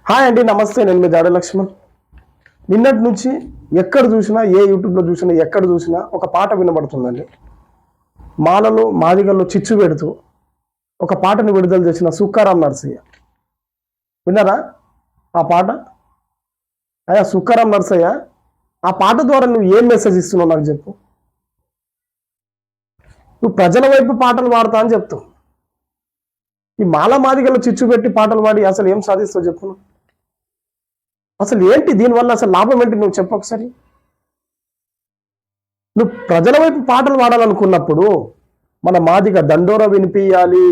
Hi అండి, నమస్తే. నేను మీ దాడి లక్ష్మణ్. నిన్నటి నుంచి ఎక్కడ చూసినా, ఏ యూట్యూబ్లో చూసినా, ఎక్కడ చూసినా ఒక పాట వినబడుతుందండి. మాలలో మాదిగల్లో చిచ్చు పెడుతూ ఒక పాటను విడుదల చేసిన సుక్కారాం నర్సయ్య. విన్నారా ఆ పాట? అయ్యా సుక్కారాం నర్సయ్య, ఆ పాట ద్వారా నువ్వు ఏం మెసేజ్ ఇస్తున్నావు నాకు చెప్పు. నువ్వు ప్రజల వైపు పాటలు పాడతా అని చెప్తావు. ఈ మాల మాదిగల్లో చిచ్చు పెట్టి పాటలు పాడి అసలు ఏం సాధిస్తావు చెప్పు. అసలు ఏంటి దీనివల్ల అసలు లాభం ఏంటి నువ్వు చెప్పు ఒకసారి. నువ్వు ప్రజల వైపు పాటలు పాడాలనుకున్నప్పుడు మన మాదిగ దండోర వినిపించాలి,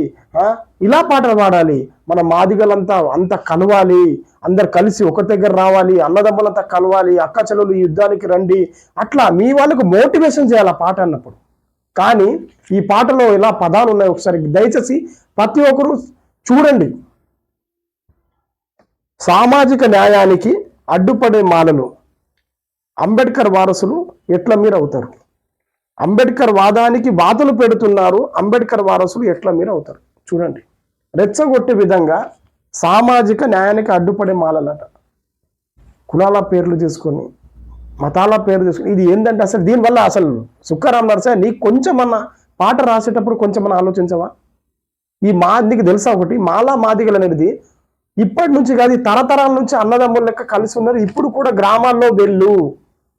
ఇలా పాటలు పాడాలి. మన మాదిగలంతా అంతా కలవాలి, అందరు కలిసి ఒక దగ్గర రావాలి, అన్నదమ్ములంతా కలవాలి, అక్క చెల్లెలు యుద్ధానికి రండి, అట్లా మీ వాళ్ళకు మోటివేషన్ చేయాలి ఆ పాట అన్నప్పుడు. కానీ ఈ పాటలో ఇలా పదాలు ఉన్నాయి, ఒకసారి దయచేసి ప్రతి ఒక్కరు చూడండి. సామాజిక న్యాయానికి అడ్డుపడే మాలలు అంబేద్కర్ వారసులు ఎట్లా మీరు అవుతారు? అంబేద్కర్ వాదానికి బాధలు పెడుతున్నారు, అంబేద్కర్ వారసులు ఎట్లా మీరు అవుతారు? చూడండి, రెచ్చగొట్టే విధంగా సామాజిక న్యాయానికి అడ్డుపడే మాలలట. కులాల పేర్లు తీసుకొని, మతాల పేర్లు తీసుకొని, ఇది ఏంటంటే అసలు దీనివల్ల అసలు సుక్కారాం నర్సయ్య నీకు కొంచెమన్నా పాట రాసేటప్పుడు కొంచెమన్నా ఆలోచించవా? నీకు తెలుసా ఒకటి, మాలా మాదిగలు అనేది ఇప్పటి నుంచి కాదు, తరతరాల నుంచి అన్నదమ్ముల లెక్క కలిసి ఉన్నారు. ఇప్పుడు కూడా గ్రామాల్లో వెళ్ళు,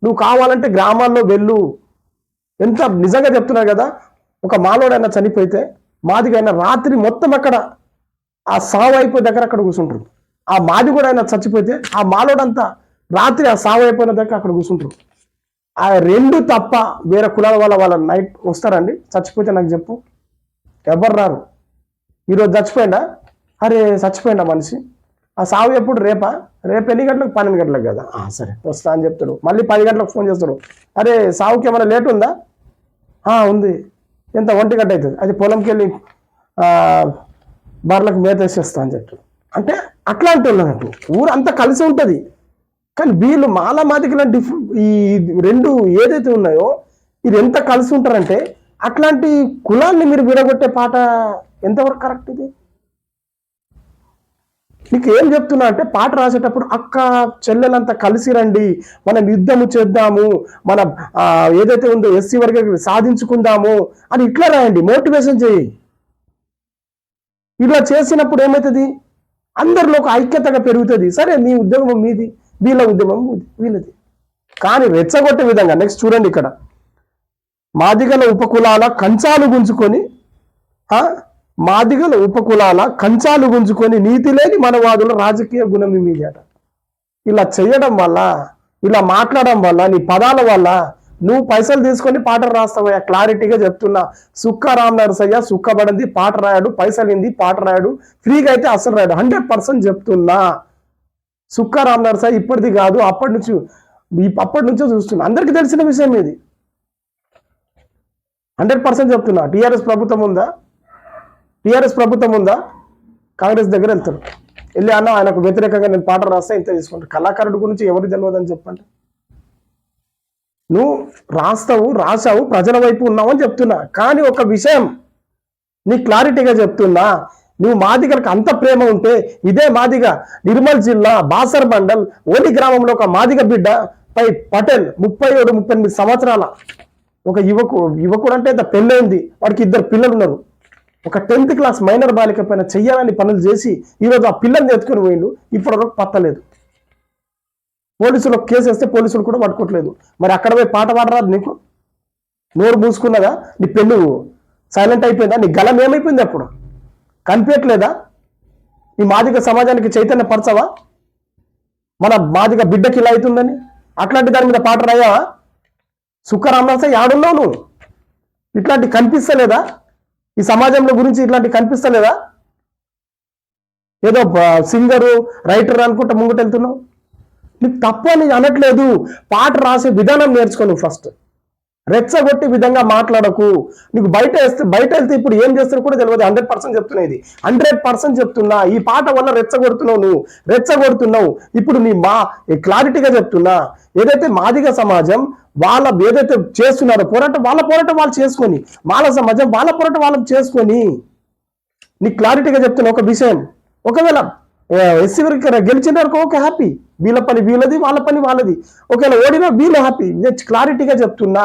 నువ్వు కావాలంటే గ్రామాల్లో వెళ్ళు. ఎంత నిజంగా చెప్తున్నారు కదా. ఒక మాలోడైనా చనిపోతే మాదిగైనా రాత్రి మొత్తం అక్కడ ఆ సావు అయిపోయే దగ్గర అక్కడ కూర్చుంటారు. ఆ మాది కూడా అయినా చచ్చిపోతే ఆ మాలోడంతా రాత్రి ఆ సావు అయిపోయిన దగ్గర అక్కడ కూర్చుంటారు. ఆ రెండు తప్ప వేరే కులాల వాళ్ళ నైట్ వస్తారండి చచ్చిపోతే? నాకు చెప్పు, ఎవరు రారు. ఈరోజు చచ్చిపోయిందా? అరే చచ్చిపోయిందా మనిషి, ఆ సావు ఎప్పుడు? రేపు ఎన్ని గంటలకు? 12 గంటలకు కదా. సరే వస్తా అని చెప్తాడు. మళ్ళీ 10 గంటలకు ఫోన్ చేస్తాడు, అరే సావుకి ఏమైనా లేట్ ఉందా? ఉంది. ఎంత? 1 గంట అవుతుంది. అది పొలంకి వెళ్ళి బర్లకు మేత వేసేస్తా అని చెప్తాడు. అంటే అట్లాంటి వాళ్ళు ఊరు అంతా కలిసి ఉంటుంది. కానీ వీళ్ళు మాలా మాదిగల ఈ రెండు ఏదైతే ఉన్నాయో ఇది ఎంత కలిసి ఉంటారంటే, అట్లాంటి కులాన్ని మీరు విడగొట్టే పాట ఎంతవరకు కరెక్ట్? ఇది నీకు ఏం చెప్తున్నా అంటే, పాట రాసేటప్పుడు అక్క చెల్లెలంతా కలిసి రండి, మనం యుద్ధము చేద్దాము, మన ఏదైతే ఉందో ఎస్సీ వర్గ సాధించుకుందాము అని ఇట్లా రాయండి, మోటివేషన్ చేయి. ఇలా చేసినప్పుడు ఏమవుతుంది? అందరిలో ఒక ఐక్యతగా పెరుగుతుంది. సరే నీ ఉద్యోగం మీది, వీళ్ళ ఉద్యమం వీళ్ళది. కానీ రెచ్చగొట్టే విధంగా నెక్స్ట్ చూడండి, ఇక్కడ మాదిగల ఉపకులాల కంచాలు గుంజుకొని మాదిగల ఉపకులాల కంచాలు గుంజుకొని నీతి లేని మనవాదుల రాజకీయ గుణం మీదట. ఇలా చేయడం వల్ల, ఇలా మాట్లాడడం వల్ల, నీ పదాల వల్ల నువ్వు పైసలు తీసుకొని పాటలు రాస్తావయ్యా. క్లారిటీగా చెప్తున్నా, సుక్కారాం నర్సయ్య సుక్కబడింది పాట రాయడు, పైసలింది పాట రాయడు, ఫ్రీగా అయితే అసలు రాయడు. 100% చెప్తున్నా. సుక్కారాం నర్సయ్య ఇప్పటిది కాదు, అప్పటి నుంచో చూస్తున్నా. అందరికీ తెలిసిన విషయం ఇది. 100% చెప్తున్నా. టీఆర్ఎస్ ప్రభుత్వం ఉందా? కాంగ్రెస్ దగ్గర వెళ్తారు, వెళ్ళి అన్న ఆయనకు వ్యతిరేకంగా నేను పాట రాస్తా, ఇంత తీసుకుంటాను. కళాకారుడి గురించి ఎవరికి తెలియదని చెప్పండి. నువ్వు రాసావు, ప్రజల వైపు ఉన్నావు అని చెప్తున్నా. కానీ ఒక విషయం నీ క్లారిటీగా చెప్తున్నా, నువ్వు మాదిగలకు అంత ప్రేమ ఉంటే, ఇదే మాదిగ నిర్మల్ జిల్లా బాసర్ మండల్ ఓలి గ్రామంలో ఒక మాదిగ బిడ్డ పై పటేల్ 37-38 సంవత్సరాల ఒక యువకుడు అంటే పెళ్ళైంది, వాడికి 2 పిల్లలు ఉన్నారు. ఒక 10th క్లాస్ మైనర్ బాలిక పైన చెయ్యాలని పనులు చేసి ఈరోజు ఆ పిల్లల్ని ఎత్తుకుని పోయిండు. ఇప్పటివరకు పత్తలేదు. పోలీసులు కేసు వేస్తే పోలీసులు కూడా పట్టుకోవట్లేదు. మరి అక్కడ పోయి పాట పాడరాదు నీకు? నోరు మూసుకున్నదా? నీ పెళ్ళు సైలెంట్ అయిపోయిందా? నీ గలం ఏమైపోయింది? అప్పుడు కనిపించట్లేదా? నీ మాదిగ సమాజానికి చైతన్య పరచవా? మన మాదిగ బిడ్డకి ఇలా అవుతుందని అట్లాంటి దాని మీద పాట రాయావా? సుక్కారాం నర్సయ్య యాడున్నావు నువ్వు? ఇట్లాంటి కనిపిస్తలేదా? ఈ సమాజంలో గురించి ఇట్లాంటి కనిపిస్తలేదా? ఏదో సింగరు రైటర్ అనుకుంటా ముంగట వెళ్తున్నావు. నీకు తప్పు అని అనట్లేదు, పాట రాసే విధానం నేర్చుకో. నువ్వు ఫస్ట్ రెచ్చగొట్టే విధంగా మాట్లాడకు. నీకు బయట వెళ్తే ఇప్పుడు ఏం చేస్తారో కూడా తెలియదు. 100% చెప్తున్నా, ఇది 100% చెప్తున్నా. ఈ పాట వల్ల రెచ్చగొడుతున్నావు. ఇప్పుడు క్లారిటీగా చెప్తున్నా, ఏదైతే మాదిగ సమాజం వాళ్ళ ఏదైతే చేస్తున్నారో పోరాటం, వాళ్ళ పోరాటం వాళ్ళు చేసుకొని, మాల సమాజం వాళ్ళ పోరాటం వాళ్ళకి చేసుకొని, నీకు క్లారిటీగా చెప్తున్నా ఒక విషయం. ఒకవేళ ఎస్సీ వరకు గెలిచిన వరకు ఓకే హ్యాపీ, వీళ్ళ పని వీళ్ళది, వాళ్ళ పని వాళ్ళది. ఒకవేళ ఓడినా వీళ్ళు హ్యాపీ. నేను క్లారిటీగా చెప్తున్నా,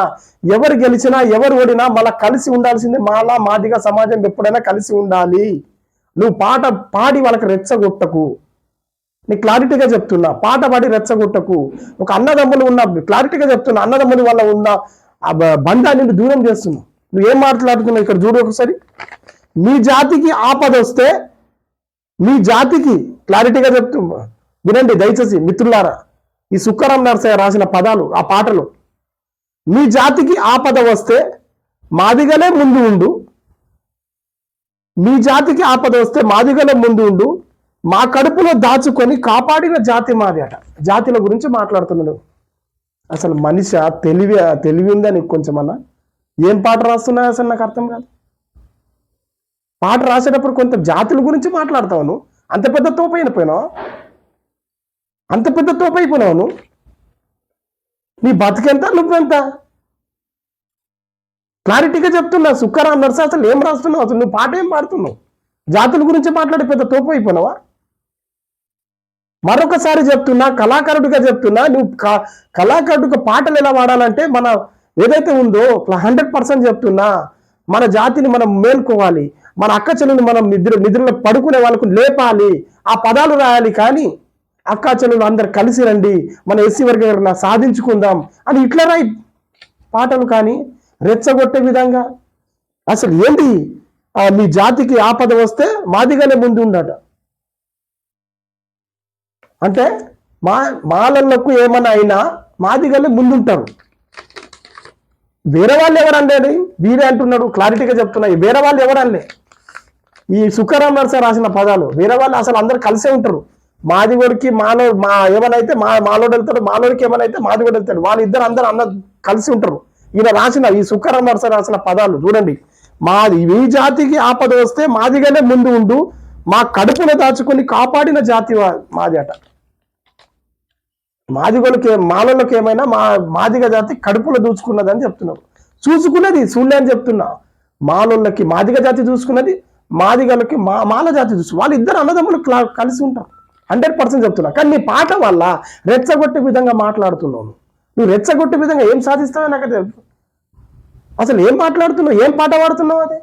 ఎవరు గెలిచినా ఎవరు ఓడినా మళ్ళా కలిసి ఉండాల్సిందే. మాలా మాదిగా సమాజం ఎప్పుడైనా కలిసి ఉండాలి. నువ్వు పాట పాడి వాళ్ళకి రెచ్చగొట్టకు. నీ క్లారిటీగా చెప్తున్నా, పాట పాడి రెచ్చగొట్టకు. ఒక అన్నదమ్ములు ఉన్న, క్లారిటీగా చెప్తున్నా, అన్నదమ్ములు వల్ల ఉన్న ఆ బంధాన్ని దూరం చేస్తున్నావు. నువ్వు ఏం మాట్లాడుతున్నావు ఇక్కడ చూడు ఒకసారి. మీ జాతికి ఆపద వస్తే, మీ జాతికి క్లారిటీగా చెప్తున్నా, వినండి దయచేసి మిత్రులారా, ఈ సుక్కరాం నరసయ్య రాసిన పదాలు, ఆ పాటలు. మీ జాతికి ఆపద వస్తే మాదిగలే ముందు ఉండు, మీ జాతికి ఆపద వస్తే మాదిగలే ముందు ఉండు, మా కడుపులో దాచుకొని కాపాడిన జాతి మాది అట. జాతిల గురించి మాట్లాడుతున్నాడు. అసలు మనిషి తెలివి ఉందా నీకు కొంచెమన్నా? ఏం పాట రాస్తున్నావు అసలు నాకు అర్థం కాదు. పాట రాసేటప్పుడు కొంత జాతుల గురించి మాట్లాడతావు నువ్వు. అంత పెద్ద తోపైపోయినావు, అంత పెద్ద తోపైపోయినావు నువ్వు. నీ బతికెంత, నువ్వెంత? క్లారిటీగా చెప్తున్నా. సుక్కరాం నరసయ్య అసలు ఏం రాస్తున్నావు? అసలు నువ్వు పాట ఏం పాడుతున్నావు? జాతుల గురించి మాట్లాడి పెద్ద తోపు అయిపోయినావా? మరొకసారి చెప్తున్నా, కళాకారుడిగా చెప్తున్నా, నువ్వు కళాకారుడిగా పాటలు ఎలా వాడాలంటే మన ఏదైతే ఉందో 100% చెప్తున్నా, మన జాతిని మనం మేల్కోవాలి, మన అక్క చెల్లెలు మనం నిద్రలో పడుకునే వాళ్ళకు లేపాలి, ఆ పదాలు రాయాలి. కానీ అక్క చెల్లెలు అందరు కలిసి రండి, మన ఎస్సీ వర్గీకరణ సాధించుకుందాం అని ఇట్లా రాయి పాటలు. కానీ రెచ్చగొట్టే విధంగా అసలు ఏంటి? మీ జాతికి ఆపద వస్తే మాదిగానే ముందు ఉండట అంటే మాలలకు ఏమైనా అయినా మాదిగలే ముందుంటారు. వేరే వాళ్ళు ఎవరండి? వీరే అంటున్నాడు. క్లారిటీగా చెప్తున్నా, వేరే వాళ్ళు ఎవరనలే. ఈ సుక్కరాం నరసయ్య రాసిన పదాలు వేరే వాళ్ళు అసలు అందరు కలిసే ఉంటారు. మాదిగోడికి ఏమనైతే మాలోడు వెళ్తాడు, మాలోడికి ఏమనైతే మాదిగోడు వెళ్తాడు. వాళ్ళిద్దరు అందరు కలిసి ఉంటారు. ఈయన రాసిన ఈ సుక్కరాం నరసయ్య రాసిన పదాలు చూడండి. ఈ జాతికి ఆపద వస్తే మాదిగానే ముందు ఉండు, మా కడుపులో దాచుకొని కాపాడిన జాతి మాది అట. మాదిగోళ్ళకి మాలలోకి ఏమైనా మాదిగ జాతి కడుపులో దూచుకున్నదని చెప్తున్నారు. చూసుకున్నది చూడలే అని చెప్తున్నా. మాలోళ్ళకి మాదిగ జాతి చూసుకున్నది, మాదిగలకి మాల జాతి చూసు. వాళ్ళు ఇద్దరు అన్నదమ్ములు కలిసి ఉంటారు. 100% చెప్తున్నా. కానీ నీ పాట వల్ల రెచ్చగొట్టే విధంగా మాట్లాడుతున్నావు. నువ్వు రెచ్చగొట్టే విధంగా ఏం సాధిస్తావో నాకు తెలుసు. అసలు ఏం మాట్లాడుతున్నావు? ఏం పాట పాడుతున్నావు? అదే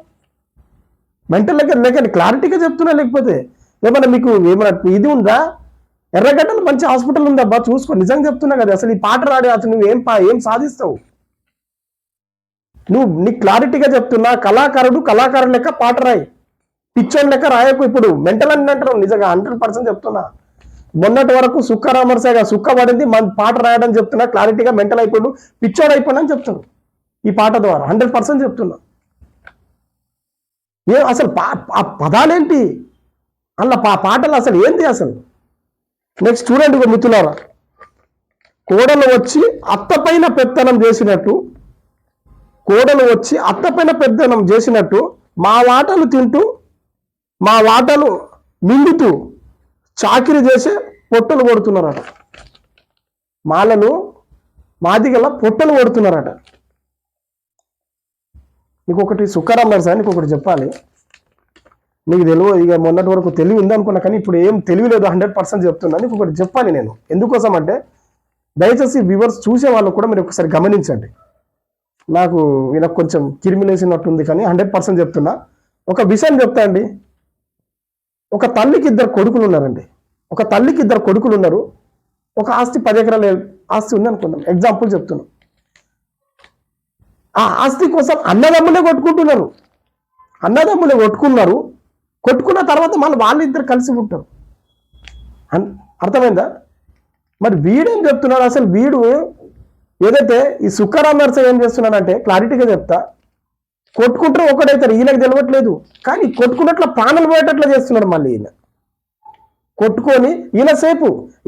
మెంటల్ లేక క్లారిటీగా చెప్తున్నా. లేకపోతే ఏమన్నా మీకు ఏమన్నా ఇది ఉందా? ఎర్రగడ్డలు మంచి హాస్పిటల్ ఉందా బా చూసుకో. నిజంగా చెప్తున్నా కదా. అసలు ఈ పాట రాడి అసలు నువ్వు ఏం సాధిస్తావు? నీకు క్లారిటీగా చెప్తున్నా. కళాకారుడు లెక్క పాట రాయి, పిచ్చోన్ లెక్క రాయకు. ఇప్పుడు మెంటల్ అని అంటారు. నిజంగా 100% చెప్తున్నా. మొన్నటి వరకు సుక్కరాం నరసయ్య సుక్క పడింది, మన పాట రాయడం చెప్తున్నా. క్లారిటీగా మెంటల్ అయిపోయాడు, పిచ్చోడు అయిపోయాడు అని చెప్తాను ఈ పాట ద్వారా. 100% చెప్తున్నా. అసలు ఆ పదాలేంటి అలా పాటలు అసలు ఏంటి అసలు? నెక్స్ట్ చూడండి మిత్రులారా. కోడలు వచ్చి అత్తపైన పెత్తనం చేసినట్టు, కోడలు వచ్చి అత్తపైన పెత్తనం చేసినట్టు మా వాటలు తింటూ, మా వాటలు మింగుతూ చాకిరి చేసే పొట్టలు కొడుతున్నారట. మాలను మాదిగల పొట్టలు కొడుతున్నారట. నీకొకటి సుక్కరాం నరసయ్య నీకు ఒకటి చెప్పాలి. నీకు తెలియదు, ఇక మొన్నటి వరకు తెలివి ఉందనుకున్నా, కానీ ఇప్పుడు ఏం తెలివి లేదు. 100% చెప్తున్నా. నీకు ఒకటి చెప్పాలి నేను. ఎందుకోసం అంటే దయచేసి వ్యూవర్స్ చూసే వాళ్ళు కూడా మీరు ఒకసారి గమనించండి. నాకు ఈయనకు కొంచెం కిరిమిలేసినట్టుంది, కానీ 100% చెప్తున్నా. ఒక విషయం చెప్తా అండి. ఒక తల్లికి 2 కొడుకులు ఉన్నారండి. ఒక తల్లికి 2 కొడుకులు ఉన్నారు. ఒక ఆస్తి 10 ఎకరాల ఆస్తి ఉంది అనుకుందాం. ఎగ్జాంపుల్ చెప్తున్నాం. ఆ ఆస్తి కోసం అన్నదమ్ములే కొట్టుకుంటున్నారు. అన్నదమ్ములే కొట్టుకున్న తర్వాత మళ్ళీ వాళ్ళిద్దరు కలిసి ఉంటారు. అర్థమైందా? మరి వీడేం చెప్తున్నాడు? అసలు వీడు ఏదైతే ఈ సుక్కరాం నరసయ్య ఏం చేస్తున్నాడంటే క్లారిటీగా చెప్తా. కొట్టుకుంటారు ఒకడైతారు, ఈయనకు తెలియట్లేదు. కానీ కొట్టుకున్నట్లు ప్రాణాలు పోయేటట్లు చేస్తున్నాడు. మళ్ళీ ఈయన కొట్టుకొని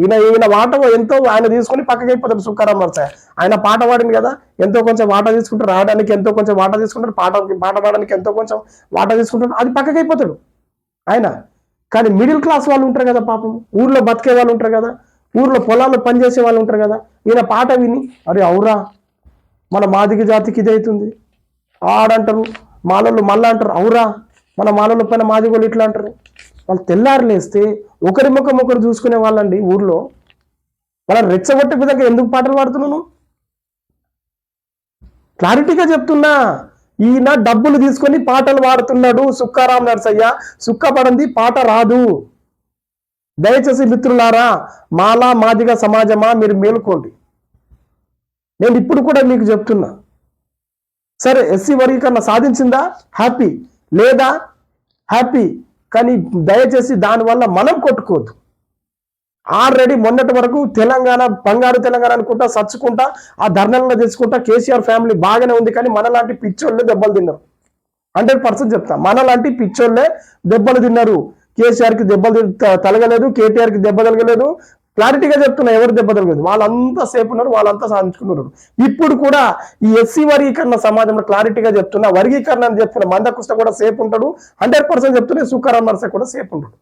ఈయన వాట ఎంతో ఆయన తీసుకొని పక్కకి అయిపోతాడు సుక్కరాం నరసయ్య. ఆయన పాట పాడింది కదా, ఎంతో కొంచెం వాటా తీసుకుంటారు, రావడానికి ఎంతో కొంచెం వాటా తీసుకుంటారు, పాట పాడడానికి ఎంతో కొంచెం వాటా తీసుకుంటారు, అది పక్కకి అయిపోతాడు ఆయన. కానీ మిడిల్ క్లాస్ వాళ్ళు ఉంటారు కదా పాపం, ఊర్లో బతికే వాళ్ళు ఉంటారు కదా, ఊర్లో పొలాల్లో పనిచేసే వాళ్ళు ఉంటారు కదా, ఈయన పాట విని అరే అవురా మన మాదిగ జాతికి ఇది అవుతుంది ఆడంటారు. మాలలు మళ్ళా అంటారు అవురా మన మాలల పైన మాదిగోళ్ళు ఇట్లా అంటారు. వాళ్ళు తెల్లారులేస్తే ఒకరి ముఖం ఒకరు చూసుకునే వాళ్ళండి ఊర్లో. వాళ్ళని రెచ్చగొట్టే విధంగా ఎందుకు పాటలు పాడుతున్నాను? క్లారిటీగా చెప్తున్నా. ఈయన డబ్బులు తీసుకొని పాటలు పాడుతున్నాడు సుక్కారాం నర్సయ్య. సుక్కపడంది పాట రాదు. దయచేసి మిత్రులారా, మాలా మాదిగ సమాజమా, మీరు మేలుకోండి. నేను ఇప్పుడు కూడా మీకు చెప్తున్నా, సరే ఎస్సీ వర్గీకరణ సాధించిందా? హ్యాపీ. లేదా? హ్యాపీ. కానీ దయచేసి దానివల్ల మనం కొట్టుకోవద్దు. ఆల్రెడీ మొన్నటి వరకు తెలంగాణ బంగారు తెలంగాణ అనుకుంటా సచ్చుకుంటా ఆ ధర్నాలను తెచ్చుకుంటా కేసీఆర్ ఫ్యామిలీ బాగానే ఉంది. కానీ మనలాంటి పిచ్చోళ్ళే దెబ్బలు తిన్నారు. 100% చెప్తా, మనలాంటి పిచ్చోళ్ళే దెబ్బలు తిన్నారు. కేసీఆర్కి దెబ్బలు తలగలేదు, కేటీఆర్కి దెబ్బ తలగలేదు. క్లారిటీగా చెప్తున్నా, ఎవరు దెబ్బ తలగలేదు. వాళ్ళంతా సేపు ఉన్నారు, వాళ్ళంతా సాధించుకున్నారు. ఇప్పుడు కూడా ఈ ఎస్సీ వర్గీకరణ సమాజంలో క్లారిటీగా చెప్తున్నా, వర్గీకరణ అని చెప్తున్నా మందకృష్ణ కూడా సేఫ్ ఉంటాడు. 100% చెప్తున్నా, సుఖారాం నర్సయ్య కూడా సేఫ్ ఉంటాడు.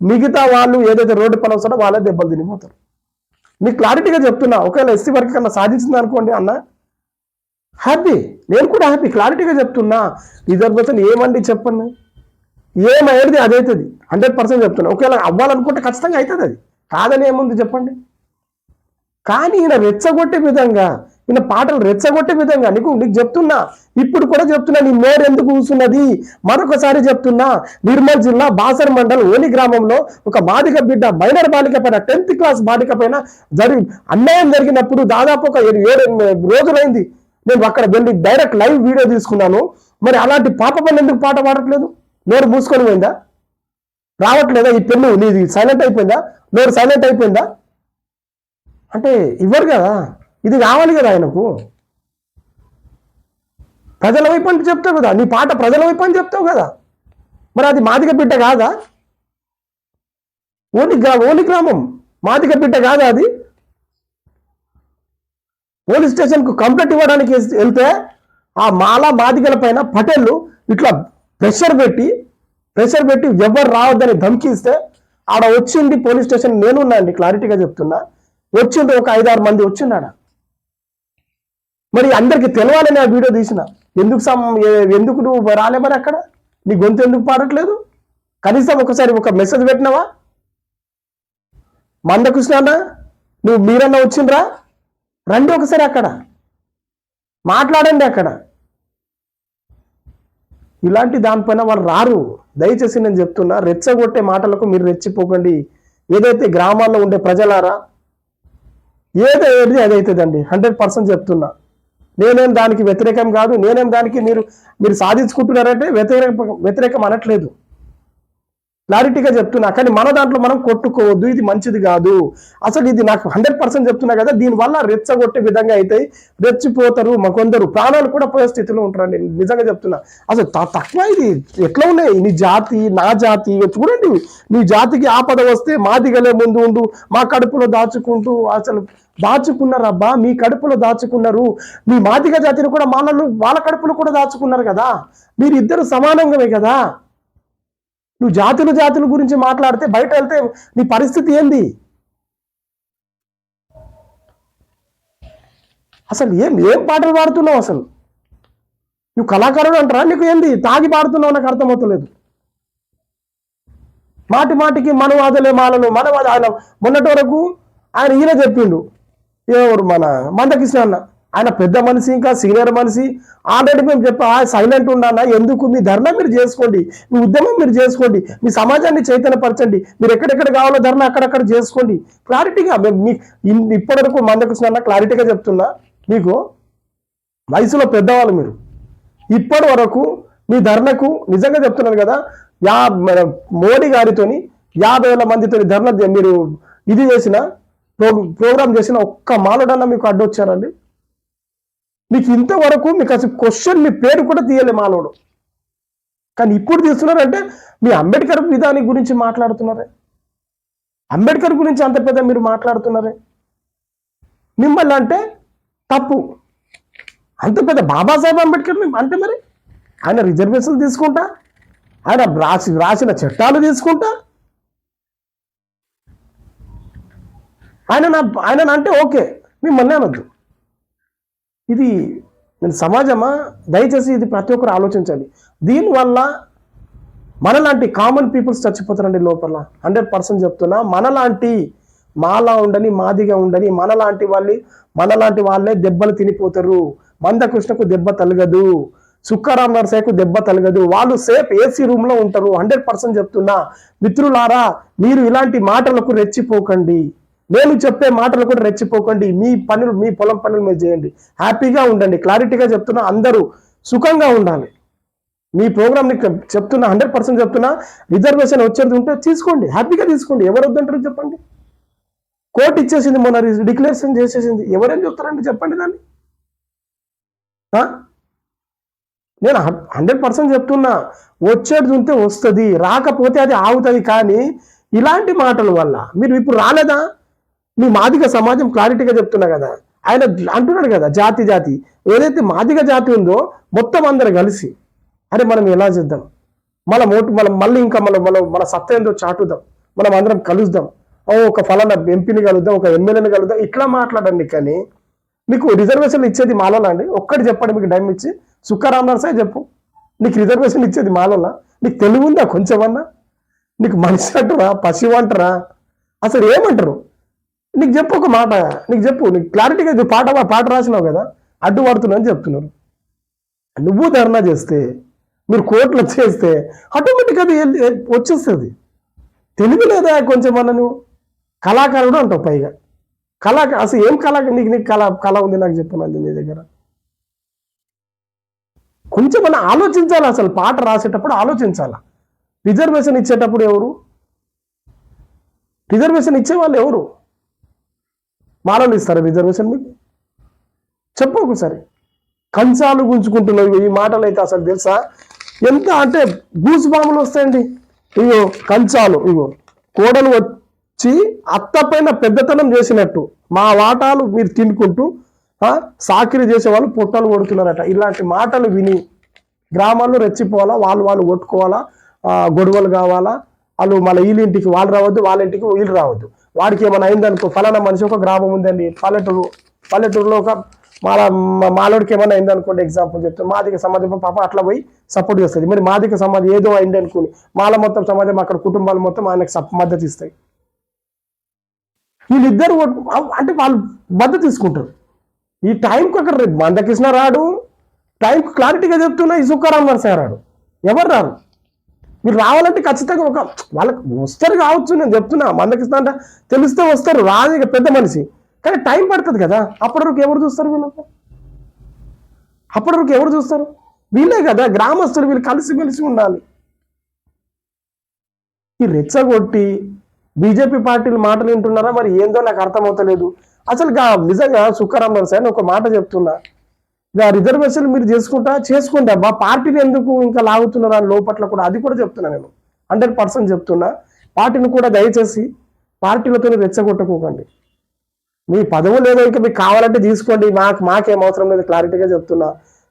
మిగతా వాళ్ళు ఏదైతే రోడ్డు పని వస్తాడో వాళ్ళే దెబ్బలు తినిపోతారు. మీకు క్లారిటీగా చెప్తున్నా. ఒకవేళ ఎస్సీ వర్గీకరణ సాధించింది అనుకోండి అన్న, హ్యాపీ. నేను కూడా హ్యాపీ. క్లారిటీగా చెప్తున్నా. రిజర్వేషన్ ఏమండి చెప్పండి, ఏమయ్యేది అదైతుంది. 100% చెప్తున్నా. ఒకవేళ అవ్వాలనుకుంటే ఖచ్చితంగా అవుతుంది. అది కాదని ఏముంది చెప్పండి. కానీ ఈయన రెచ్చగొట్టే విధంగా, ఈయన పాటలు రెచ్చగొట్టే విధంగా నీకు చెప్తున్నా, ఇప్పుడు కూడా చెప్తున్నా, నీ నోరు ఎందుకు కూసున్నది? మరొకసారి చెప్తున్నా, నిర్మల్ జిల్లా బాసర్ మండల్ ఓని గ్రామంలో ఒక బాలిక బిడ్డ, మైనర్ బాలిక పైన 10th క్లాస్ బాలిక పైన అన్యాయం జరిగినప్పుడు దాదాపు ఒక 7 రోజులైంది. నేను అక్కడ వెళ్ళి డైరెక్ట్ లైవ్ వీడియో తీసుకున్నాను. మరి అలాంటి పాప పైన ఎందుకు పాట పాడట్లేదు? నోరు మూసుకొని పోయిందా? రావట్లేదా? ఈ పెన్ను నీది సైలెంట్ అయిపోయిందా? నోరు సైలెంట్ అయిపోయిందా? అంటే ఇవ్వరు కదా. ఇది కావాలి కదా ఆయనకు. ప్రజల వైపు అని చెప్తావు కదా, నీ పాట ప్రజల వైపు అని చెప్తావు కదా. మరి అది మాదిగ బిడ్డ కాదా? ఓని గ్రామం మాదిగ బిడ్డ కాదా? అది పోలీస్ స్టేషన్కు కంప్లైంట్ ఇవ్వడానికి వెళ్తే ఆ మాలా మాదిగల పైన పటేళ్ళు ఇట్లా ప్రెషర్ పెట్టి ఎవరు రావద్దని ధమ్కిస్తే ఆడ వచ్చింది పోలీస్ స్టేషన్. నేనున్నా అండి, క్లారిటీగా చెప్తున్నా. వచ్చింది ఒక 5-6 మంది వచ్చిండాడ. మరి అందరికి తెలవాలని ఆ వీడియో తీసిన. ఎందుకు నువ్వు రాలే? మరి అక్కడ నీ గొంతు ఎందుకు పాడట్లేదు? కనీసం ఒకసారి ఒక మెసేజ్ పెట్టినావా? మందకృష్ణ అన్న, నువ్వు మీరన్నా వచ్చిండ్రా? రండి ఒకసారి, అక్కడ మాట్లాడండి. అక్కడ ఇలాంటి దానిపైన వాళ్ళు రారు. దయచేసి నేను చెప్తున్నా, రెచ్చగొట్టే మాటలకు మీరు రెచ్చిపోకండి. ఏదైతే గ్రామాల్లో ఉండే ప్రజలారా, ఏది అదైతుందండి. 100% చెప్తున్నా. నేనేం దానికి వ్యతిరేకం కాదు. నేనేం దానికి మీరు సాధించుకుంటున్నారంటే వ్యతిరేకం అనట్లేదు. క్లారిటీగా చెప్తున్నా. కానీ మన దాంట్లో మనం కొట్టుకోవద్దు. ఇది మంచిది కాదు. అసలు ఇది నాకు 100% చెప్తున్నా కదా. దీనివల్ల రెచ్చగొట్టే విధంగా అయితే రెచ్చిపోతారు. కొందరు ప్రాణాలు కూడా పోయే స్థితిలో ఉంటారండి. నిజంగా చెప్తున్నా. అసలు తక్కువ ఇది ఎట్లా ఉన్నాయి? నీ జాతి, నా జాతి చూడండి. నీ జాతికి ఆపద వస్తే మాదిగలే ముందు ఉండు, మా కడుపులో దాచుకుంటూ, అసలు దాచుకున్నారబ్బా. మీ కడుపులో దాచుకున్నారు. మీ మాదిగ జాతిని కూడా వాళ్ళ కడుపులో కూడా దాచుకున్నారు కదా. మీరిద్దరు సమానంగానే కదా. నువ్వు జాతుల గురించి మాట్లాడితే బయట వెళ్తే నీ పరిస్థితి ఏంది? అసలు ఏం పాటలు పాడుతున్నావు? అసలు నువ్వు కళాకారుడు అంటారా? నీకు ఏంది తాగి పాడుతున్నావు? నాకు అర్థమవుతలేదు. మాటికి మనవాదలే మాలను ఆయన మొన్నటి వరకు ఈయన చెప్పిండు, ఎవరు మన మందకృష్ణ అన్న. ఆయన పెద్ద మనిషి, ఇంకా సీనియర్ మనిషి. ఆల్రెడీ మేము చెప్పా, సైలెంట్ ఉండన్నా ఎందుకు? మీ ధర్నా మీరు చేసుకోండి, మీ ఉద్యమం మీరు చేసుకోండి, మీ సమాజాన్ని చైతన్యపరచండి. మీరు ఎక్కడెక్కడ కావాలో ధర్నా అక్కడక్కడ చేసుకోండి. క్లారిటీగా ఇప్పటివరకు మందకృష్ణ అన్న క్లారిటీగా చెప్తున్నా. మీకు వయసులో పెద్దవాళ్ళు మీరు. ఇప్పటి వరకు మీ ధర్నకు నిజంగా చెప్తున్నాను కదా, మోడీ గారితోని 50,000 మందితో ధర్నా మీరు ఇది చేసిన ప్రోగ్రామ్ చేసిన ఒక్క మాలోడన్నా మీకు అడ్డొచ్చారండి? మీకు ఇంతవరకు మీకు అసలు క్వశ్చన్, మీ పేరు కూడా తీయలే మాలోడు. కానీ ఇప్పుడు తీస్తున్నారంటే మీ అంబేద్కర్ విధాని గురించి మాట్లాడుతున్నారే. అంబేద్కర్ గురించి అంత పెద్ద మీరు మాట్లాడుతున్నారే. మిమ్మల్ని అంటే తప్పు. అంత పెద్ద బాబాసాహెబ్ అంబేద్కర్ అంటే మరి ఆయన రిజర్వేషన్లు తీసుకుంటా, ఆయన రాసిన చట్టాలు తీసుకుంటా, ఆయన అంటే ఓకే, మిమ్మల్ని అనొద్దు. ఇది నేను సమాజమా? దయచేసి ఇది ప్రతి ఒక్కరు ఆలోచించండి. దీనివల్ల మనలాంటి కామన్ పీపుల్స్ చచ్చిపోతారండి లోపల. 100% చెప్తున్నా. మాలా ఉండని, మాదిగా ఉండని మనలాంటి వాళ్ళే దెబ్బలు తినిపోతారు. మందకృష్ణకు దెబ్బ తలగదు, సుక్కారాం నరసయ్యకు దెబ్బ తలగదు. వాళ్ళు సేఫ్ ఏసీ రూమ్ లో ఉంటారు. 100% చెప్తున్నా. మిత్రులారా, మీరు ఇలాంటి మాటలకు రెచ్చిపోకండి. నేను చెప్పే మాటలు కూడా రెచ్చిపోకండి. మీ పొలం పనులు మీరు చేయండి, హ్యాపీగా ఉండండి. క్లారిటీగా చెప్తున్నా, అందరూ సుఖంగా ఉండాలి. మీ ప్రోగ్రామ్ చెప్తున్నా, 100% చెప్తున్నా. రిజర్వేషన్ వచ్చేది ఉంటే తీసుకోండి, హ్యాపీగా తీసుకోండి. ఎవరు వద్దంటారు చెప్పండి? కోర్టు ఇచ్చేసింది, మొన్న డిక్లరేషన్ చేసేసింది. ఎవరేం చెప్తారండి చెప్పండి దాన్ని? నేను 100% చెప్తున్నా, వచ్చేది ఉంటే వస్తుంది, రాకపోతే అది ఆగుతుంది. కానీ ఇలాంటి మాటల వల్ల మీరు ఇప్పుడు రాలేదా? మీ మాదిగ సమాజం క్లారిటీగా చెప్తున్నా కదా, ఆయన అంటున్నాడు కదా, జాతి ఏదైతే మాదిగ జాతి ఉందో మొత్తం అందరు కలిసి అరే మనం ఎలా చేద్దాం, మనం మళ్ళీ ఇంకా మన సత్తా ఏందో చాటుదాం, మనం అందరం కలుద్దాం, ఒక ఫలానా ఎంపీని కలుద్దాం, ఒక ఎమ్మెల్యేని కలుద్దాం, ఇట్లా మాట్లాడండి. కానీ మీకు రిజర్వేషన్ ఇచ్చేది మాలోనా అండి? ఒక్కటి చెప్పండి, మీకు టైం ఇచ్చి. సుక్కారాం నరసయ్య చెప్పు, నీకు రిజర్వేషన్ ఇచ్చేది మాలోనా? నీకు తెలివి ఉందా కొంచెమన్నా? నీకు మనిషి అంటారా, పశువు అంటారా, అసలు ఏమంటారు? నీకు చెప్పు ఒక మాట, నీకు క్లారిటీగా పాట రాసినావు కదా, అడ్డుపడుతున్నా అని చెప్తున్నారు. నువ్వు ధర్నా చేస్తే, మీరు కోర్టులో చేస్తే ఆటోమేటిక్ అది వచ్చేస్తుంది. తెలివి లేదా కొంచెమన్నా? నువ్వు కళాకారుడు అంటావు పైగా. అసలు ఏం నీకు కళ ఉంది నాకు చెప్పనండి నీ దగ్గర. కొంచెం మనం ఆలోచించాలి. అసలు పాట రాసేటప్పుడు ఆలోచించాలా. రిజర్వేషన్ ఇచ్చేటప్పుడు ఎవరు? రిజర్వేషన్ ఇచ్చేవాళ్ళు ఎవరు? మాలలు ఇస్తారా రిజర్వేషన్ మీకు? చెప్పు ఒకసారి. కంచాలు గుంజుకుంటున్నావు ఈ మాటలు అయితే అసలు తెలుసా ఎంత అంటే గూస్ బాంబులు వస్తాయండి. ఇగో కంచాలు, ఇగో కోడలు వచ్చి అత్త పైన పెద్దతనం చేసినట్టు మా వాటాలు మీరు తినుకుంటూ సాకిరి చేసే వాళ్ళు పొట్టాలు కొడుతున్నారట. ఇలాంటి మాటలు విని గ్రామాల్లో రెచ్చిపోవాలా, వాళ్ళు కొట్టుకోవాలా, గొడవలు కావాలా, వాళ్ళు మళ్ళీ వీళ్ళింటికి వాళ్ళు రావద్దు, వాళ్ళ ఇంటికి వీళ్ళు రావద్దు. వాడికి ఏమైనా అయిందనుకో, ఫలానా మనిషి ఒక గ్రామం ఉందండి పల్లెటూరులో ఒక మాలోడికి ఏమైనా అయిందనుకోండి, ఎగ్జాంపుల్ చెప్తాను, మాదిక సమాజం పాప అట్లా పోయి సపోర్ట్ చేస్తుంది. మరి మాదిక సమాజం ఏదో అయింది అనుకుని మాల మొత్తం సమాజం అక్కడ కుటుంబాలు మొత్తం ఆయనకు మద్దతు ఇస్తాయి. వీళ్ళిద్దరు అంటే వాళ్ళు మద్దతు తీసుకుంటారు. ఈ టైంకి అక్కడ మందకృష్ణ రాడు, టైంకి క్లారిటీగా చెప్తున్నా ఈ సుక్కారాం నరసయ్య రాడు, ఎవరు రారు. మీరు రావాలంటే ఖచ్చితంగా వాళ్ళకి వస్తారు కావచ్చు, నేను చెప్తున్నా. మందకృష్ణ అంటే తెలిస్తే వస్తారు, రాదు ఇక పెద్ద మనిషి. కానీ టైం పడుతుంది కదా. అప్పటి వరకు ఎవరు చూస్తారు వీళ్ళే కదా గ్రామస్తులు. వీళ్ళు కలిసిమెలిసి ఉండాలి. ఈ రెచ్చగొట్టి బీజేపీ పార్టీలు మాటలు వింటున్నారా మరి ఏందో నాకు అర్థమవుతలేదు. అసలు నిజంగా సుక్కారాం నరసయ్య ఒక మాట చెప్తున్నా, రిజర్వేషన్ మీరు చేసుకోండి అబ్బా, పార్టీని ఎందుకు ఇంకా లాగుతున్నారు అని లోపట్ల కూడా అది కూడా చెప్తున్నా. నేను 100% చెప్తున్నా. పార్టీని కూడా దయచేసి పార్టీలతో రెచ్చగొట్టుకోకండి. మీ పదవులు ఏదో ఇంకా మీకు కావాలంటే తీసుకోండి, మాకేం అవసరం లేదు. క్లారిటీగా చెప్తున్నా.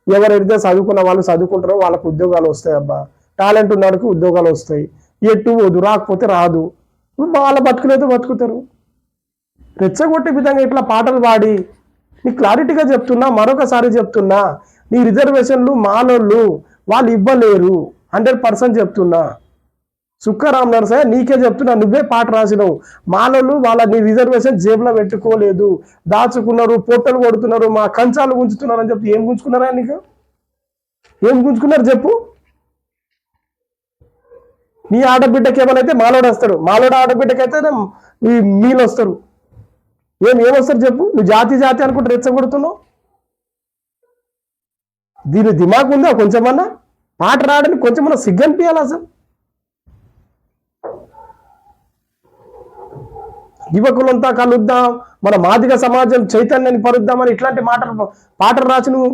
ఎవరైతే చదువుకున్న వాళ్ళు చదువుకుంటారో వాళ్ళకు ఉద్యోగాలు వస్తాయి అబ్బా. టాలెంట్ ఉన్నవాడికి ఉద్యోగాలు వస్తాయి. ఎటు వద్దు, రాకపోతే రాదు. వాళ్ళ బతుకులేదో బతుకుతారు. రెచ్చగొట్టే విధంగా ఇట్లా పాటలు పాడి నీకు క్లారిటీగా చెప్తున్నా, మరొకసారి చెప్తున్నా, నీ రిజర్వేషన్లు మాలోళ్ళు వాళ్ళు ఇవ్వలేరు. 100% చెప్తున్నా. సుక్కారాం నరసయ్య నీకే చెప్తున్నా, నువ్వే పాట రాసినావు. మాలోళ్ళు నీ రిజర్వేషన్ జేబులో పెట్టుకోలేదు, దాచుకున్నారు, పొట్టలు కొడుతున్నారు, మా కంచాలు గుంజుతున్నారు అని చెప్పి ఏం గుంజుకున్నారా? నీకు ఏం గుంజుకున్నారు చెప్పు. నీ ఆడబిడ్డకి ఏమైనా మాలోడు వస్తాడు, మాలోడు ఆడబిడ్డకైతే మీలు వస్తారు. ఏమొస్తారు చెప్పు. నువ్వు జాతి అనుకుంటే రెచ్చగొడుతున్నావు. దీని దిమాగ్ ఉందా కొంచెమన్నా? పాట రావడానికి కొంచెమన్నా సిగ్గనిపించాలి అసలు. యువకులంతా కలుద్దాం, మన మాదిగ సమాజం చైతన్యాన్ని పరుద్దామని ఇట్లాంటి పాటలు రాసి నువ్వు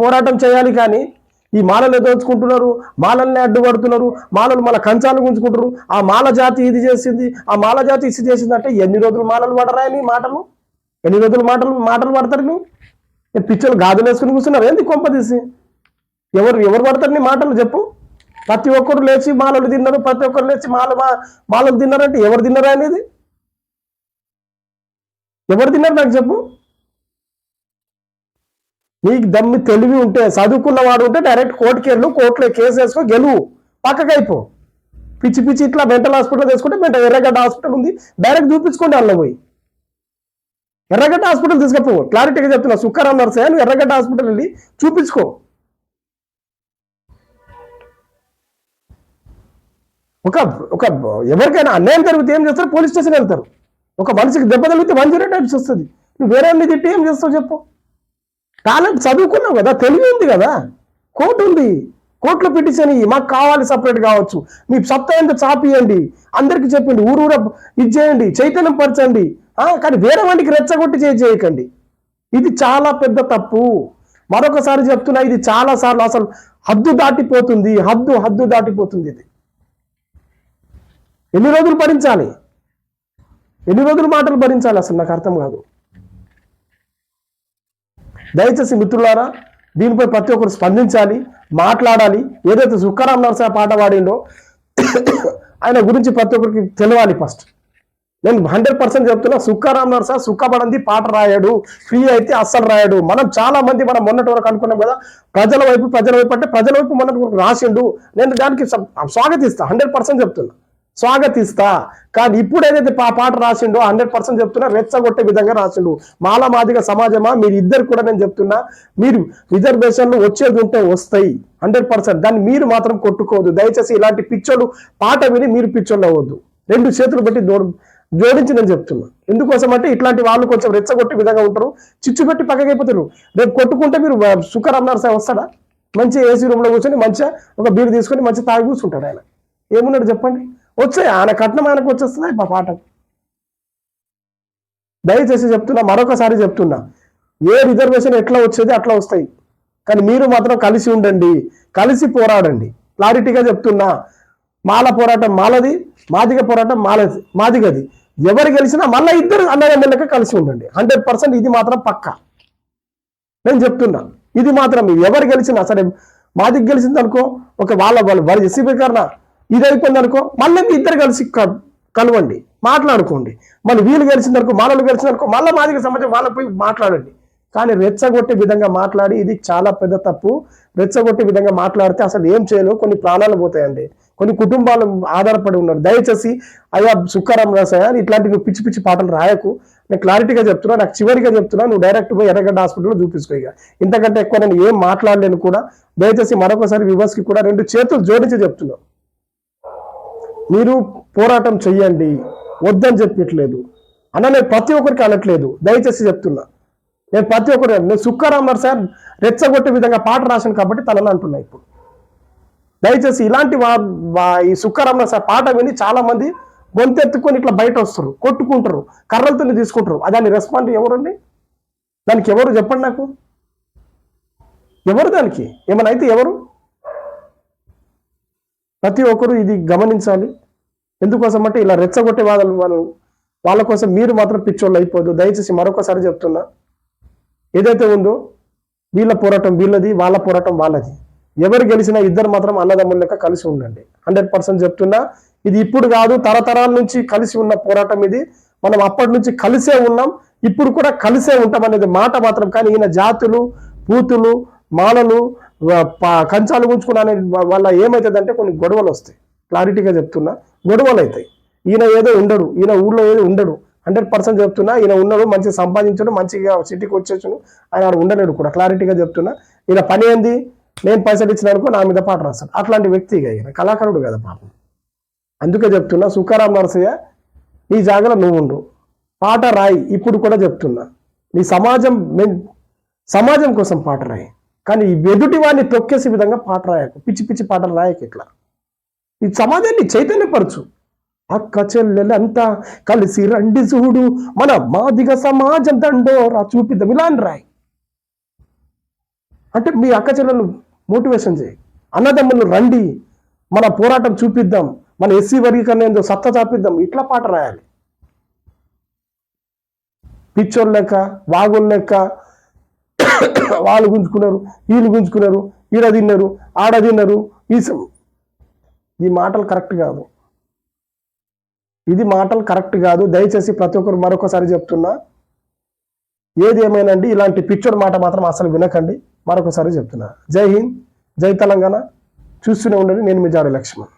పోరాటం చేయాలి. కానీ ఈ మాలలు దోచుకుంటున్నారు, మాలల్ని అడ్డుపడుతున్నారు, మాలలు మన కంచాలు గుంజుకుంటారు. ఆ మాల జాతి ఇది చేసింది, ఆ మాల జాతి ఇది చేసింది అంటే ఎన్ని రోజులు మాలలు పడరాయని మాటలు, ఎన్ని రోజులు మాటలు పడతారు? నువ్వు పిచ్చలు గాజులు వేసుకుని కూర్చున్నారు ఏంది కొంప తీసి? ఎవరు పడతారు నీ మాటలు చెప్పు. ప్రతి ఒక్కరు లేచి మాలలు తిన్నారు, ప్రతి ఒక్కరు లేచి మాలలు తిన్నారంటే ఎవరు తిన్నారా అనేది? ఎవరు తిన్నారు నాకు చెప్పు. నీకు దమ్మి తెలివి ఉంటే, చదువుకున్న వాడు ఉంటే డైరెక్ట్ కోర్టుకి వెళ్ళు, కోర్టులో కేసు వేసుకో, గెలువు. పక్కకైపో. పిచ్చి పిచ్చి ఇట్లా మెంటల్ హాస్పిటల్ తీసుకుంటే ఎర్రగడ్డ హాస్పిటల్ ఉంది, డైరెక్ట్ చూపించుకోండి అన్న పోయి. ఎర్రగడ్డ హాస్పిటల్ తీసుకపో. క్లారిటీగా చెప్తున్నా, సుఖారాం నర్సయ్య నువ్వు ఎర్రగడ్డ హాస్పిటల్ వెళ్ళి చూపించుకో. ఒక ఒక ఎవరికైనా అన్యాయం జరిగితే ఏం చేస్తారు? పోలీస్ స్టేషన్ వెళ్తారు. ఒక మనిషికి దెబ్బ తగిలితే 108 వస్తుంది. నువ్వు వేరే అన్ని తిట్టి ఏం చేస్తావు చెప్పు? టాలెంట్ చదువుకున్నావు కదా, తెలివి ఉంది కదా, కోర్టు ఉంది, కోర్టులో పిటిషన్ మాకు కావాలి సపరేట్ కావచ్చు, మీ సత్తా ఎంత చాపియండి, అందరికి చెప్పండి, ఊరూర ఇది చేయండి, చైతన్యం పరచండి. కానీ వేరే వాడికి రెచ్చగొట్టి చేయకండి. ఇది చాలా పెద్ద తప్పు. మరొకసారి చెప్తున్నా, ఇది చాలా సార్లు అసలు హద్దు దాటిపోతుంది, హద్దు దాటిపోతుంది. ఇది ఎన్ని రోజులు భరించాలి? ఎన్ని రోజులు మాటలు భరించాలి? అసలు నాకు అర్థం కాదు. దయచేసి మిత్రులారా, దీనిపై ప్రతి ఒక్కరు స్పందించాలి, మాట్లాడాలి. ఏదైతే సుఖారాం నర్సయ్య పాట పాడిండో ఆయన గురించి ప్రతి ఒక్కరికి తెలియాలి. ఫస్ట్ నేను 100% చెప్తున్నా, సుఖారాం నర్సయ్య సుఖపడంది పాట రాయడు, ఫ్రీ అయితే అస్సలు రాయడు. మనం చాలా మంది మొన్నటి వరకు అనుకున్నాం కదా, ప్రజల వైపు అంటే ప్రజల వైపు మొన్నటి వరకు రాసిండు. నేను దానికి స్వాగతిస్తా, 100% చెప్తున్నా, స్వాగతిస్తా. కానీ ఇప్పుడు ఏదైతే పాట రాసిండో 100% చెప్తున్నా, రెచ్చగొట్టే విధంగా రాసిండు. మాదిగ సమాజమా, మీరు ఇద్దరు కూడా నేను చెప్తున్నా, మీరు రిజర్వేషన్లు వచ్చేది ఉంటే వస్తాయి 100%. దాన్ని మీరు మాత్రం కొట్టుకోవద్దు. దయచేసి ఇలాంటి పిచ్చోళ్ళు పాట విని మీరు పిచ్చోళ్ళు అవ్వద్దు. 2 చేతులు పెట్టి జోడించి నేను చెప్తున్నా. ఎందుకోసం అంటే ఇట్లాంటి వాళ్ళు కొంచెం రెచ్చగొట్టే విధంగా ఉంటారు, చిచ్చు పెట్టి పక్కకైపోతారు. రేపు కొట్టుకుంటే మీరు సుఖారాం నర్సయ్య వస్తాడా? మంచి ఏసీ రూమ్ లో కూర్చొని మంచిగా ఒక బీరు తీసుకొని మంచిగా తాగి కూర్చుంటాడు. ఆయన ఏమున్నాడు చెప్పండి? వచ్చాయి ఆయన కట్నం, ఆయనకు వచ్చేస్తున్నాయి పాట. దయచేసి చెప్తున్నా, మరొకసారి చెప్తున్నా, ఏ రిజర్వేషన్ ఎట్లా వచ్చేది అట్లా వస్తాయి. కానీ మీరు మాత్రం కలిసి ఉండండి, కలిసి పోరాడండి. క్లారిటీగా చెప్తున్నా, మాల పోరాటం మాలది, మాదిగ పోరాటం మాదిగది. ఎవరు గెలిచినా మళ్ళీ ఇద్దరు అన్నదమ్ములకే కలిసి ఉండండి. 100% ఇది మాత్రం పక్కా నేను చెప్తున్నా. ఇది మాత్రం ఎవరు గెలిచినా సరే, మాదిగ గెలిచింది అనుకో, ఒక వాళ్ళ ఎస్సీ కారణ ఇది అయిపోయింది అనుకో, మళ్ళీ మీ ఇద్దరు కలిసి కలవండి, మాట్లాడుకోండి. మళ్ళీ వీళ్ళు గెలిచిందనుకో, మాలలు గెలిచిందనుకో, మళ్ళీ మాదిగ సమాజం వాళ్ళపై మాట్లాడండి. కానీ రెచ్చగొట్టే విధంగా మాట్లాడి ఇది చాలా పెద్ద తప్పు. రెచ్చగొట్టే విధంగా మాట్లాడితే అసలు ఏం చేయలేవు, కొన్ని ప్రాణాలు పోతాయండి, కొన్ని కుటుంబాలు ఆధారపడి ఉన్నారు. దయచేసి అయ్యా సుఖారాం నర్సయ్య ఇట్లాంటి నువ్వు పిచ్చి పిచ్చి పాటలు రాయకు. నేను క్లారిటీగా చెప్తున్నా, నాకు చివరిగా చెప్తున్నా, నువ్వు డైరెక్ట్ పోయి ఎర్రగడ్డ హాస్పిటల్లో చూపించుకో. ఇక ఇంతకంటే ఎక్కువ నేను ఏం మాట్లాడలేను కూడా. దయచేసి మరొకసారి వివర్స్కి కూడా 2 చేతులు జోడించి చెప్తున్నాను, మీరు పోరాటం చెయ్యండి, వద్దని చెప్పట్లేదు అన్న, నేను ప్రతి ఒక్కరికి అనట్లేదు. దయచేసి చెప్తున్నా, నేను ప్రతి ఒక్కరు, నేను సుఖారాం నర్సయ్య రెచ్చగొట్టే విధంగా పాట రాశాను కాబట్టి తనని అంటున్నా. ఇప్పుడు దయచేసి ఇలాంటి ఈ సుఖారాం నర్సయ్య పాట విని చాలా మంది గొంతెత్తుకొని ఇట్లా బయట వస్తారు, కొట్టుకుంటారు, కర్రలతో తీసుకుంటారు. దాన్ని రెస్పాండ్ ఎవరండి? దానికి ఎవరు చెప్పండి నాకు? ఎవరు దానికి ఏమైనా అయితే ఎవరు? ప్రతి ఒక్కరు ఇది గమనించాలి. ఎందుకోసం అంటే ఇలా రెచ్చగొట్టే వాళ్ళ కోసం మీరు మాత్రం పిచ్చోళ్ళు అయిపోద్దు. దయచేసి మరొకసారి చెప్తున్నా, ఏదైతే ఉందో వీళ్ళ పోరాటం వీళ్ళది, వాళ్ళ పోరాటం వాళ్ళది. ఎవరు గెలిచినా ఇద్దరు మాత్రం అన్నదమ్ముల లెక్క కలిసి ఉండండి. 100% చెప్తున్నా, ఇది ఇప్పుడు కాదు, తరతరాల నుంచి కలిసి ఉన్న పోరాటం ఇది. మనం అప్పటి నుంచి కలిసే ఉన్నాం, ఇప్పుడు కూడా కలిసే ఉంటాం అనేది మాట మాత్రం. కానీ ఈయన జాతులు, పూతులు, మాలలు, కంచాలు గుంచుకున్న వల్ల ఏమవుతుందంటే కొన్ని గొడవలు వస్తాయి. క్లారిటీగా చెప్తున్నా, గొడవలు అవుతాయి. ఈయన ఏదో ఉండడు, ఈయన ఊళ్ళో ఏదో ఉండడు. 100% చెప్తున్నా, ఈయన ఉన్నాడు, మంచిగా సంపాదించడు, మంచిగా సిటీకి వచ్చేసాడు, ఆయన ఉండలేడు కూడా. క్లారిటీగా చెప్తున్నా, ఈయన పని ఏంది? నేను పైసలు ఇచ్చిన అనుకో నా మీద పాట రాస్తాడు. అట్లాంటి వ్యక్తిగా ఈయన కళాకారుడు కదా పాపం. అందుకే చెప్తున్నా, సుఖారాం నర్సయ్య నీ జాగలో నువ్వు ఉండు, పాట రాయి. ఇప్పుడు కూడా చెప్తున్నా, నీ సమాజం కోసం పాట రాయి. కానీ ఎదుటి వాడిని తొక్కేసే విధంగా పాట రాయకు, పిచ్చి పిచ్చి పాటలు రాయకు. ఇట్లా ఈ సమాజాన్ని చైతన్యపరచు. అక్క చెల్లెలంతా కలిసి రండి చూడు, మన మాదిగ సమాజం దండోరా చూపిద్దాం, ఇలా అని రాయి. అంటే మీ అక్క చెల్లెలు మోటివేషన్ చేయి, అన్నదమ్ములు రండి, మన పోరాటం చూపిద్దాం, మన ఎస్సీ వర్గీకరణ ఏందో సత్తా చాపిద్దాం, ఇట్లా పాట రాయాలి. పిచ్చోళ్ళు లెక్క, వాగులు లెక్క, వాళ్ళు గుంజుకున్నారు, వీళ్ళు గుంజుకున్నారు, ఈడ తిన్నారు, ఆడ తిన్నారు, ఈ మాటలు కరెక్ట్ కాదు. ఇది మాటలు కరెక్ట్ కాదు. దయచేసి ప్రతి ఒక్కరు మరొకసారి చెప్తున్నా, ఏది ఏమైనాండి ఇలాంటి పిచ్చోడు మాట మాత్రం అసలు వినకండి. మరొకసారి చెప్తున్నా, జై హింద్, జై తెలంగాణ. చూస్తూనే ఉండండి. నేను మీ జాడ లక్ష్మణ్.